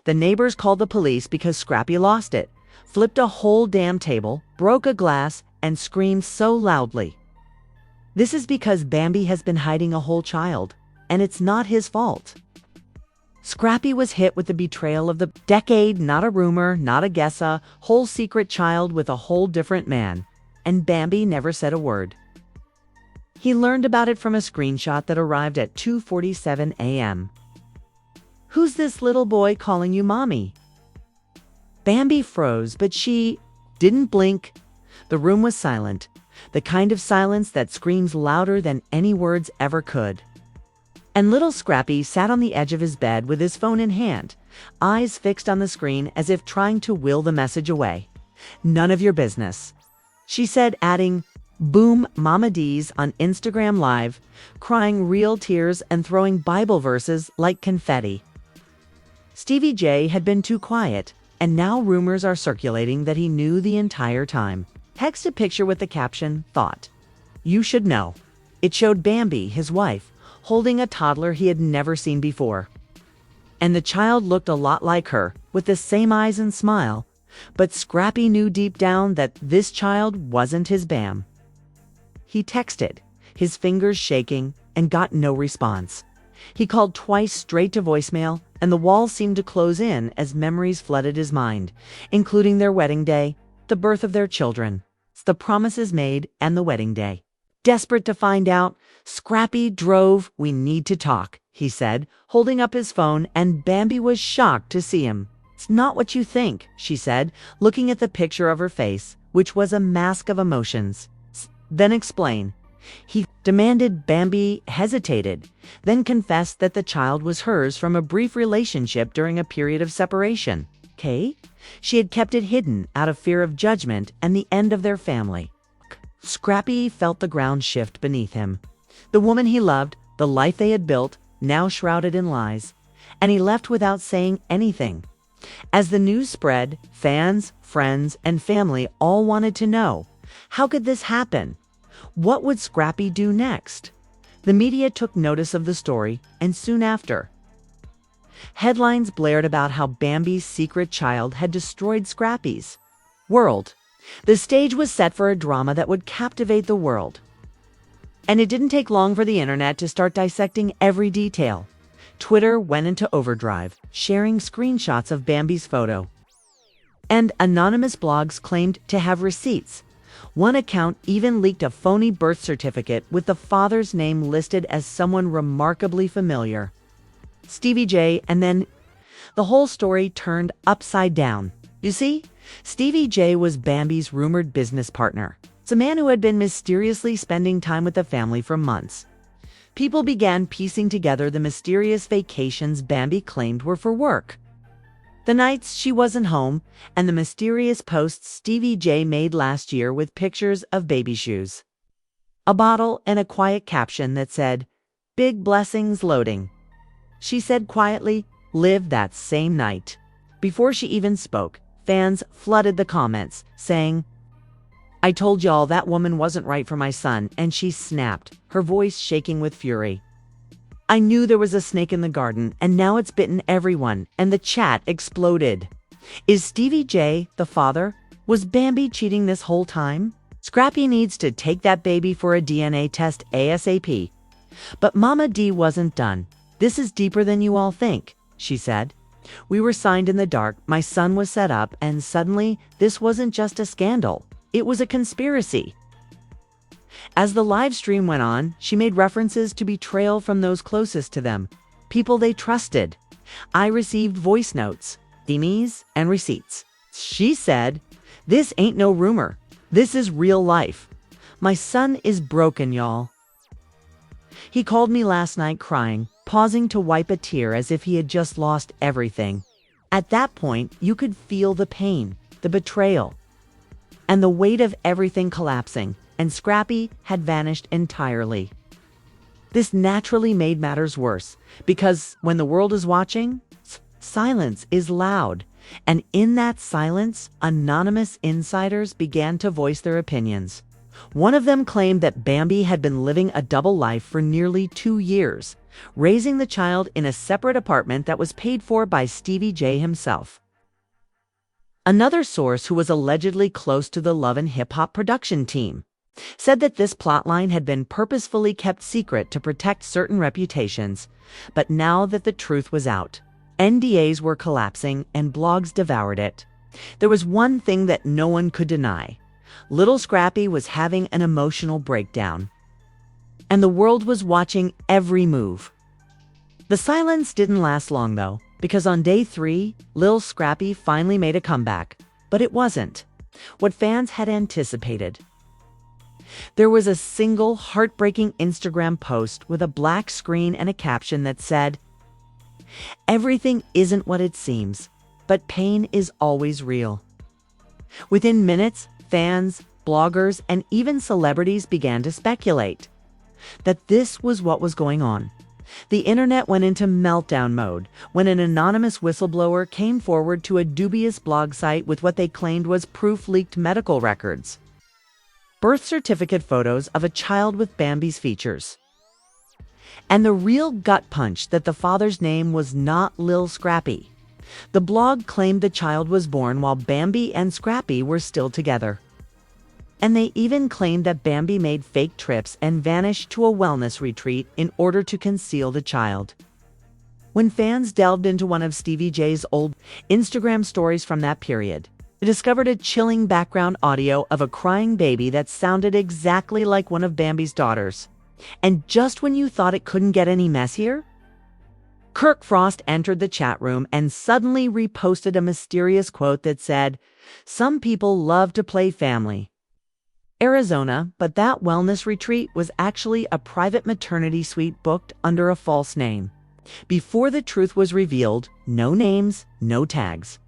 The neighbors called the police because Scrappy lost it, flipped a whole damn table, broke a glass, and screamed so loudly. This is because Bambi has been hiding a whole child, and it's not his fault. Scrappy was hit with the betrayal of the decade, not a rumor, not a guess, a whole secret child with a whole different man, and Bambi never said a word. He learned about it from a screenshot that arrived at 2:47 a.m. "Who's this little boy calling you mommy?" Bambi froze, but she didn't blink. The room was silent, the kind of silence that screams louder than any words ever could. And little Scrappy sat on the edge of his bed with his phone in hand, eyes fixed on the screen as if trying to will the message away. "None of your business," she said, adding, "Boom, Mama D's" on Instagram Live, crying real tears and throwing Bible verses like confetti. Stevie J had been too quiet, and now rumors are circulating that he knew the entire time. Text a picture with the caption, "Thought you should know." It showed Bambi, his wife, holding a toddler he had never seen before. And the child looked a lot like her, with the same eyes and smile, but Scrappy knew deep down that this child wasn't his Bam. He texted, his fingers shaking, and got no response. He called twice straight to voicemail, and the walls seemed to close in as memories flooded his mind, including their wedding day, the birth of their children, the promises made, and the wedding day. Desperate to find out, Scrappy drove. "We need to talk," he said, holding up his phone, and Bambi was shocked to see him. "It's not what you think," she said, looking at the picture of her face, which was a mask of emotions. "Then explain." He demanded. Bambi hesitated, then confessed that the child was hers from a brief relationship during a period of separation. Okay? She had kept it hidden out of fear of judgment and the end of their family. Scrappy felt the ground shift beneath him. The woman he loved, the life they had built, now shrouded in lies, and he left without saying anything. As the news spread, fans, friends, and family all wanted to know, how could this happen? What would Scrappy do next? The media took notice of the story, and soon after, headlines blared about how Bambi's secret child had destroyed Scrappy's world. The stage was set for a drama that would captivate the world. And it didn't take long for the internet to start dissecting every detail. Twitter went into overdrive, sharing screenshots of Bambi's photo. And anonymous blogs claimed to have receipts. One account even leaked a phony birth certificate with the father's name listed as someone remarkably familiar, Stevie J, and then the whole story turned upside down. You see, Stevie J was Bambi's rumored business partner. It's a man who had been mysteriously spending time with the family for months. People began piecing together the mysterious vacations Bambi claimed were for work, the nights she wasn't home, and the mysterious posts Stevie J made last year with pictures of baby shoes, a bottle, and a quiet caption that said, "Big blessings loading." She said quietly, "Live that same night." Before she even spoke, fans flooded the comments, saying, "I told y'all that woman wasn't right for my son," and she snapped, her voice shaking with fury. "I knew there was a snake in the garden, and now it's bitten everyone," and the chat exploded. Is Stevie J the father? Was Bambi cheating this whole time? Scrappy needs to take that baby for a DNA test ASAP. But Mama D wasn't done. "This is deeper than you all think," she said. "We were signed in the dark, my son was set up, and suddenly this wasn't just a scandal. It was a conspiracy." As the live stream went on, she made references to betrayal from those closest to them, people they trusted. "I received voice notes, emails, and receipts." She said, "This ain't no rumor. This is real life. My son is broken, y'all. He called me last night crying, pausing to wipe a tear as if he had just lost everything." At that point, you could feel the pain, the betrayal, and the weight of everything collapsing, and Scrappy had vanished entirely. This naturally made matters worse, because when the world is watching, silence is loud, and in that silence, anonymous insiders began to voice their opinions. One of them claimed that Bambi had been living a double life for nearly 2 years, raising the child in a separate apartment that was paid for by Stevie J himself. Another source, who was allegedly close to the Love and Hip Hop production team, said that this plotline had been purposefully kept secret to protect certain reputations, but now that the truth was out, NDAs were collapsing and blogs devoured it. There was one thing that no one could deny. LIL Scrappy was having an emotional breakdown. And the world was watching every move. The silence didn't last long, though, because on day 3, LIL Scrappy finally made a comeback. But it wasn't what fans had anticipated. There was a single heartbreaking Instagram post with a black screen and a caption that said, "Everything isn't what it seems, but pain is always real." Within minutes, fans, bloggers, and even celebrities began to speculate that this was what was going on. The internet went into meltdown mode when an anonymous whistleblower came forward to a dubious blog site with what they claimed was proof-leaked medical records. Birth certificate photos of a child with Bambi's features. And the real gut punch that the father's name was not LIL Scrappy. The blog claimed the child was born while Bambi and Scrappy were still together. And they even claimed that Bambi made fake trips and vanished to a wellness retreat in order to conceal the child. When fans delved into one of Stevie J's old Instagram stories from that period, they discovered a chilling background audio of a crying baby that sounded exactly like one of Bambi's daughters. And just when you thought it couldn't get any messier, Kirk Frost entered the chat room and suddenly reposted a mysterious quote that said, "Some people love to play family." Arizona, but that wellness retreat was actually a private maternity suite booked under a false name. Before the truth was revealed, no names, no tags.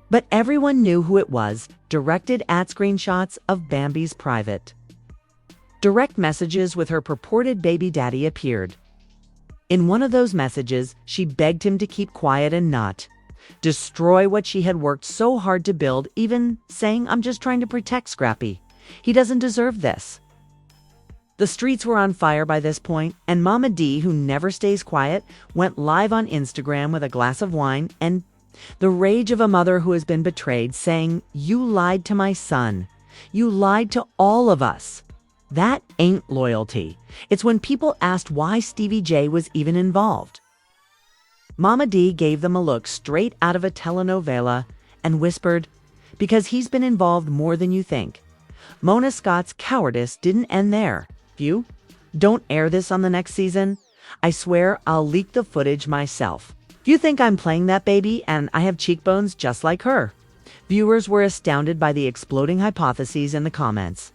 But everyone knew who it was, directed at screenshots of Bambi's private. Direct messages with her purported baby daddy appeared. In one of those messages, she begged him to keep quiet and not destroy what she had worked so hard to build, even saying, "I'm just trying to protect Scrappy. He doesn't deserve this." The streets were on fire by this point, and Mama D, who never stays quiet, went live on Instagram with a glass of wine and the rage of a mother who has been betrayed, saying, "You lied to my son. You lied to all of us." That ain't loyalty. It's when people asked why Stevie J was even involved. Mama D gave them a look straight out of a telenovela and whispered, "Because he's been involved more than you think." Mona Scott's cowardice didn't end there. If you don't air this on the next season, I swear I'll leak the footage myself. If you think I'm playing that baby and I have cheekbones just like her. Viewers were astounded by the exploding hypotheses in the comments,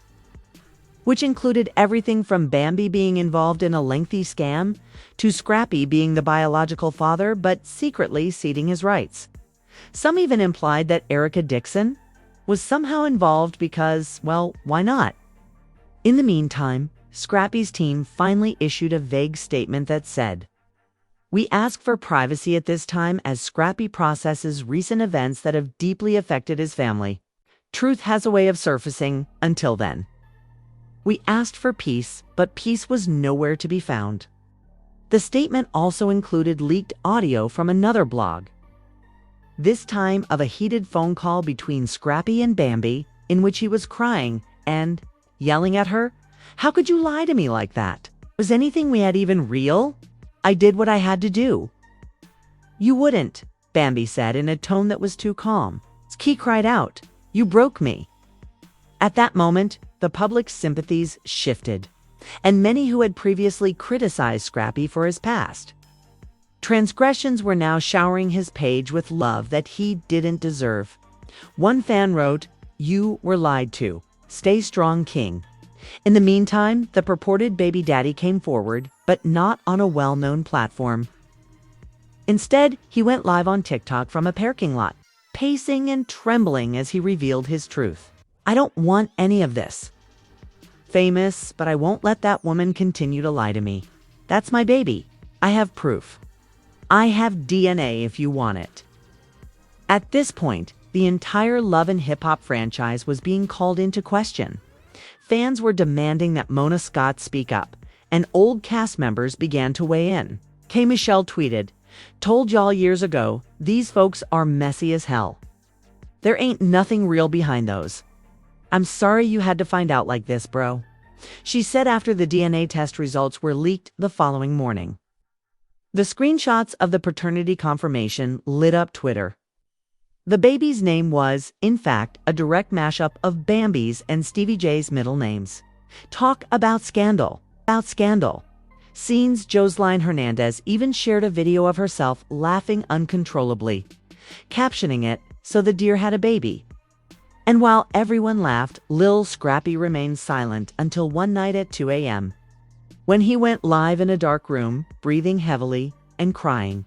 which included everything from Bambi being involved in a lengthy scam to Scrappy being the biological father but secretly ceding his rights. Some even implied that Erica Dixon was somehow involved because, well, why not? In the meantime, Scrappy's team finally issued a vague statement that said, "We ask for privacy at this time as Scrappy processes recent events that have deeply affected his family. Truth has a way of surfacing until then. We asked for peace, but peace was nowhere to be found." The statement also included leaked audio from another blog, this time of a heated phone call between Scrappy and Bambi, in which he was crying and yelling at her, "How could you lie to me like that? Was anything we had even real? I did what I had to do." "You wouldn't," Bambi said in a tone that was too calm. He cried out, "You broke me." At that moment, the public's sympathies shifted, and many who had previously criticized Scrappy for his past transgressions were now showering his page with love that he didn't deserve. One fan wrote, "You were lied to. Stay strong, King." In the meantime, the purported baby daddy came forward, but not on a well-known platform. Instead, he went live on TikTok from a parking lot, pacing and trembling as he revealed his truth. "I don't want any of this. Famous, but I won't let that woman continue to lie to me. That's my baby. I have proof. I have DNA if you want it." At this point, the entire Love and Hip Hop franchise was being called into question. fans were demanding that Mona Scott speak up, and old cast members began to weigh in. K. Michelle tweeted, "Told y'all years ago, these folks are messy as hell. There ain't nothing real behind those. I'm sorry you had to find out like this, bro." She said after the DNA test results were leaked the following morning. The screenshots of the paternity confirmation lit up Twitter. The baby's name was, in fact, a direct mashup of Bambi's and Stevie J's middle names. Talk about scandal. Scenes Joseline Hernandez even shared a video of herself laughing uncontrollably, captioning it, "So the deer had a baby." And while everyone laughed, LIL Scrappy remained silent until one night at 2 a.m. when he went live in a dark room, breathing heavily and crying.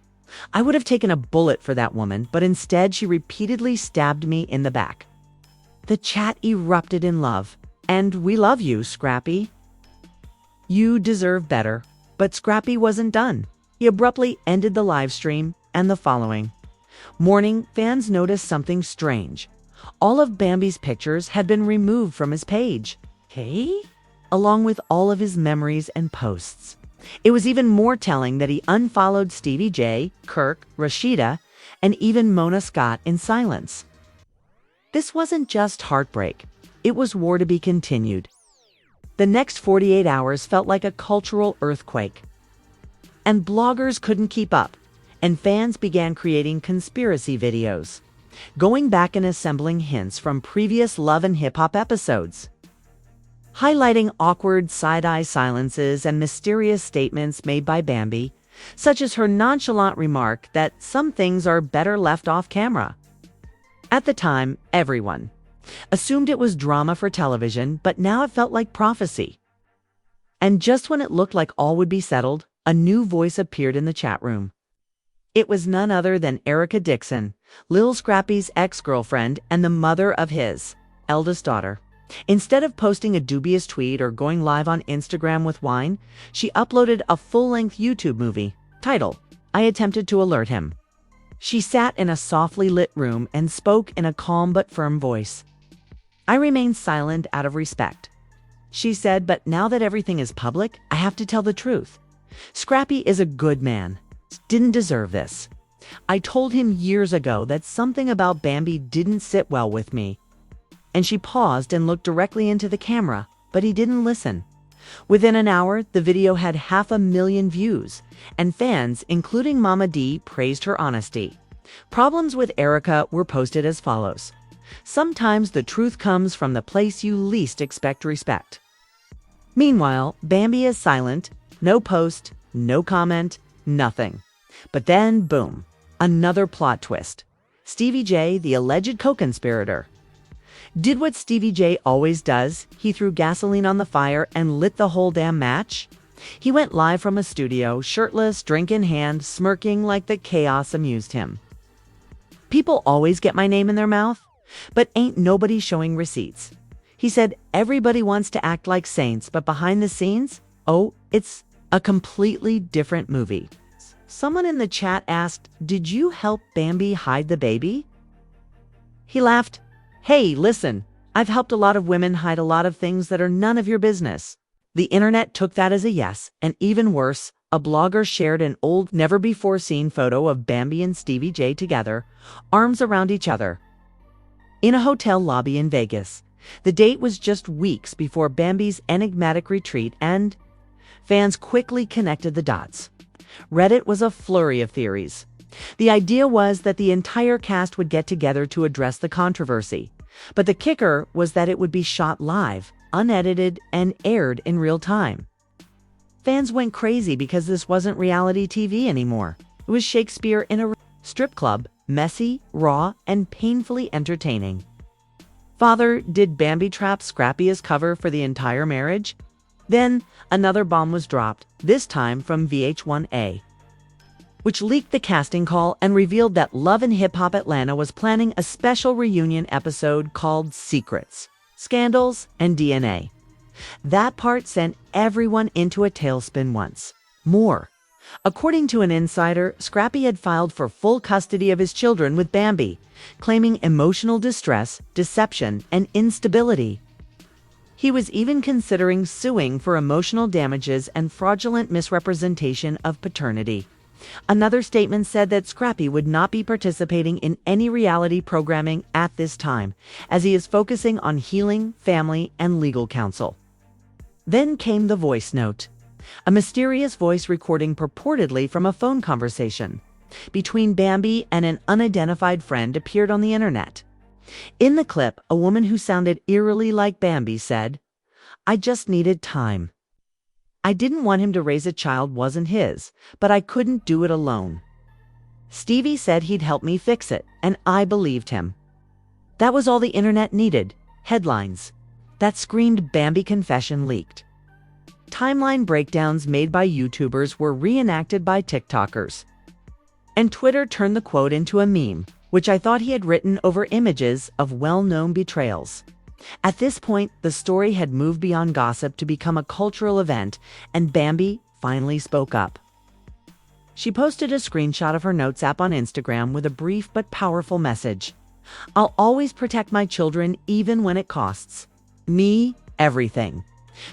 "I would have taken a bullet for that woman, but instead she repeatedly stabbed me in the back." The chat erupted in love. "And we love you, Scrappy. You deserve better." But Scrappy wasn't done. He abruptly ended the live stream, and the following morning, fans noticed something strange. All of Bambi's pictures had been removed from his page. Hey? Along with all of his memories and posts. It was even more telling that he unfollowed Stevie J, Kirk, Rashida, and even Mona Scott in silence. This wasn't just heartbreak. It was war to be continued. The next 48 hours felt like a cultural earthquake. And bloggers couldn't keep up, and fans began creating conspiracy videos, going back and assembling hints from previous Love and Hip Hop episodes, highlighting awkward side-eye silences and mysterious statements made by Bambi, such as her nonchalant remark that some things are better left off camera. At the time, everyone assumed it was drama for television, but now it felt like prophecy. And just when it looked like all would be settled, a new voice appeared in the chat room. It was none other than Erica Dixon, LIL Scrappy's ex-girlfriend and the mother of his eldest daughter. Instead of posting a dubious tweet or going live on Instagram with wine, she uploaded a full-length YouTube movie. Title: "I Attempted to Alert Him." She sat in a softly lit room and spoke in a calm but firm voice. "I remained silent out of respect," she said, "but now that everything is public, I have to tell the truth. Scrappy is a good man. Didn't deserve this. I told him years ago that something about Bambi didn't sit well with me." And she paused and looked directly into the camera, but he didn't listen. Within an hour, the video had 500,000 views, and fans, including Mama D, praised her honesty. Problems with Erica were posted as follows: "Sometimes the truth comes from the place you least expect respect." Meanwhile, Bambi is silent, no post, no comment, nothing. But then, boom, another plot twist. Stevie J, the alleged co-conspirator, did what Stevie J always does. He threw gasoline on the fire and lit the whole damn match. He went live from a studio, shirtless, drink in hand, smirking like the chaos amused him. "People always get my name in their mouth, but ain't nobody showing receipts." He said, "Everybody wants to act like saints, but behind the scenes, oh, it's a completely different movie." Someone in the chat asked, "Did you help Bambi hide the baby?" He laughed. "Hey, listen, I've helped a lot of women hide a lot of things that are none of your business." The internet took that as a yes, and even worse, a blogger shared an old, never-before-seen photo of Bambi and Stevie J together, arms around each other, in a hotel lobby in Vegas. The date was just weeks before Bambi's enigmatic retreat, and fans quickly connected the dots. Reddit was a flurry of theories. The idea was that the entire cast would get together to address the controversy. But the kicker was that it would be shot live, unedited, and aired in real time. Fans went crazy because this wasn't reality TV anymore. It was Shakespeare in a strip club, messy, raw, and painfully entertaining. Father, did Bambi trap Scrappy as cover for the entire marriage? Then another bomb was dropped, this time from VH1A, which leaked the casting call and revealed that Love and Hip Hop Atlanta was planning a special reunion episode called Secrets, Scandals, and DNA. That part sent everyone into a tailspin once more. According to an insider, Scrappy had filed for full custody of his children with Bambi, claiming emotional distress, deception, and instability. He was even considering suing for emotional damages and fraudulent misrepresentation of paternity. Another statement said that Scrappy would not be participating in any reality programming at this time, as he is focusing on healing, family, and legal counsel. Then came the voice note, a mysterious voice recording purportedly from a phone conversation between Bambi and an unidentified friend appeared on the internet. In the clip, a woman who sounded eerily like Bambi said, "I just needed time. I didn't want him to raise a child wasn't his, but I couldn't do it alone. Stevie said he'd help me fix it, and I believed him." That was all the internet needed. Headlines that screamed Bambi confession leaked. Timeline breakdowns made by YouTubers were reenacted by TikTokers. And Twitter turned the quote into a meme, which I thought he had written over images of well-known betrayals. At this point, the story had moved beyond gossip to become a cultural event, and Bambi finally spoke up. She posted a screenshot of her Notes app on Instagram with a brief but powerful message. "I'll always protect my children even when it costs me everything."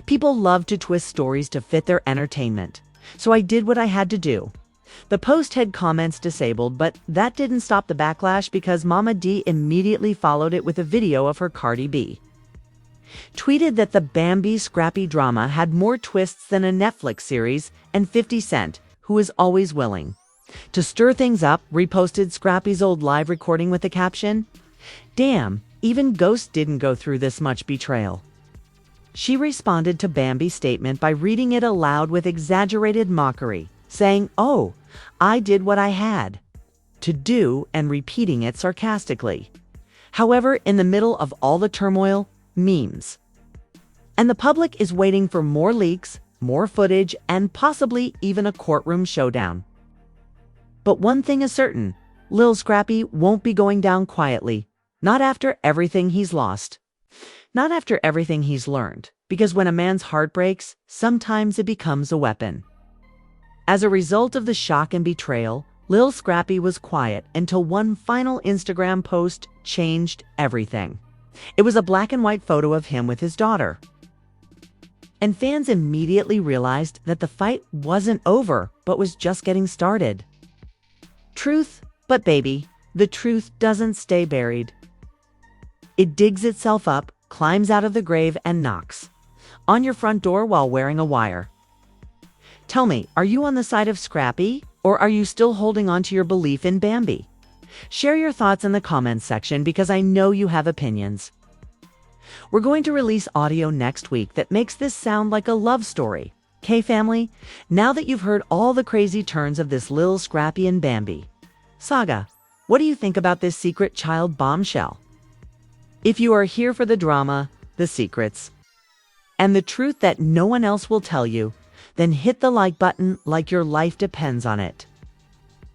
People love to twist stories to fit their entertainment, so I did what I had to do. The post had comments disabled, but that didn't stop the backlash because Mama D immediately followed it with a video of her Cardi B. Tweeted that the Bambi Scrappy drama had more twists than a Netflix series, and 50 Cent, who is always willing. To stir things up, reposted Scrappy's old live recording with the caption, "Damn, even Ghost didn't go through this much betrayal." She responded to Bambi's statement by reading it aloud with exaggerated mockery, saying, "Oh, I did what I had to do," and repeating it sarcastically. However, in the middle of all the turmoil, memes. And the public is waiting for more leaks, more footage, and possibly even a courtroom showdown. But one thing is certain, LIL Scrappy won't be going down quietly, not after everything he's lost. Not after everything he's learned, because when a man's heart breaks, sometimes it becomes a weapon. As a result of the shock and betrayal, LIL Scrappy was quiet until one final Instagram post changed everything. It was a black and white photo of him with his daughter. And fans immediately realized that the fight wasn't over, but was just getting started. Truth, but baby, the truth doesn't stay buried. It digs itself up, climbs out of the grave, and knocks on your front door while wearing a wire. Tell me, are you on the side of Scrappy, or are you still holding on to your belief in Bambi? Share your thoughts in the comments section because I know you have opinions. We're going to release audio next week that makes this sound like a love story. Okay, family? Now that you've heard all the crazy turns of this LIL Scrappy and Bambi saga, what do you think about this secret child bombshell? If you are here for the drama, the secrets, and the truth that no one else will tell you, then hit the like button like your life depends on it.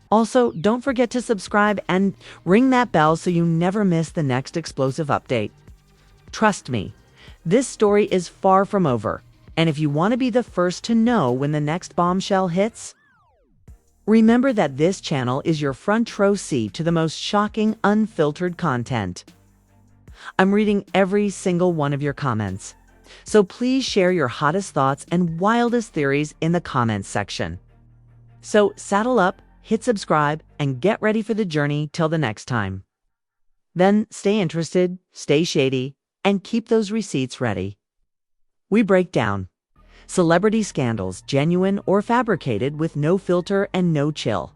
Also, don't forget to subscribe and ring that bell so you never miss the next explosive update. Trust me, this story is far from over, and if you want to be the first to know when the next bombshell hits, remember that this channel is your front row seat to the most shocking, unfiltered content. I'm reading every single one of your comments, so please share your hottest thoughts and wildest theories in the comments section. So saddle up, hit subscribe, and get ready for the journey till the next time. Then stay interested, stay shady, and keep those receipts ready. We break down celebrity scandals, genuine or fabricated, with no filter and no chill.